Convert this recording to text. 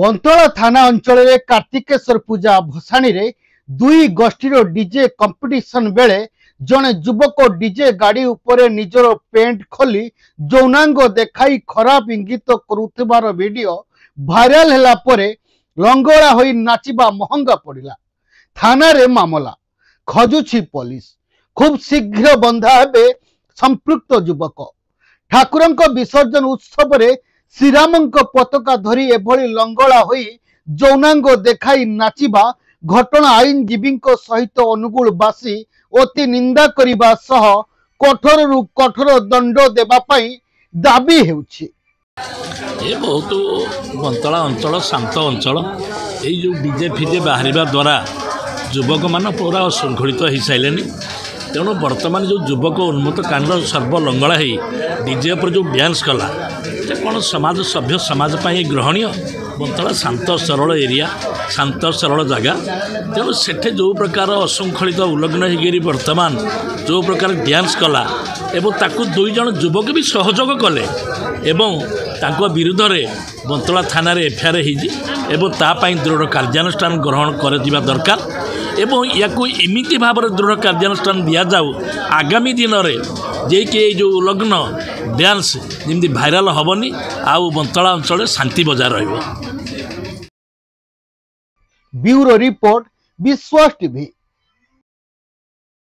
बंतला थाना अंचल में कार्तिकेश्वर पूजा भसाणी रे दुई गोष्ठीर डीजे कंपिटिशन बेले जड़े युवक डीजे गाड़ी उपरे निजर पेंट खोली यौनांग देखाई खराब इंगित करुथिबार वीडियो भाइराल होला परे लंगड़ा होई नाचिबा महंगा पड़िला। थाना रे मामला खजुछि पुलिस। खूब शीघ्र बंधा हेबे संपृक्त युवक। ठाकुरंक विसर्जन उत्सव रे श्रीरामंक पताका धरी एभली लंगड़ा होई यौनांग देखाई नाचिबा घटना आईनजीवी सहित अनुगुलवासी अति निंदा करिबा सह कठोर रु कठोर दंड देबा पई दाबी हेउछि। ये बहुत बंतला अंचल शांत अंचल ये जो डीजे फिजे बाहर द्वारा युवक मान पूरा श्रृंखलित हो सारे तेणु बर्तमान जो युवक उन्मत्त कांड सर्वलंगड़ा हो डीजे पर जो डांस कला कौन समाज सभ्य समाज पाई ग्रहणीय। बंतला शांत सरल एरिया शांत सरल जगह तेणु सेठे जो प्रकार अशृंखलित उल्लग्न होगी बर्तमान जो प्रकार डांस कला एवं ताकू दुई जन युवक भी सहयोग कले एवं तांको विरुद्ध रे बंतला थाना रे एफआईआर एवं तापाई दृढ़ कार्यानुष्ठान ग्रहण कर दरकार एवं या इमिति भाव में दृढ़ कार्यानुष्ठान दि जाऊ आगामी दिन में जे कि जो उल्लग्न डांस जमी भाइराल हेनी आउ बंतला अंचल शांति बजाय रही। ब्यूरो रिपोर्ट विश्वास टीवी।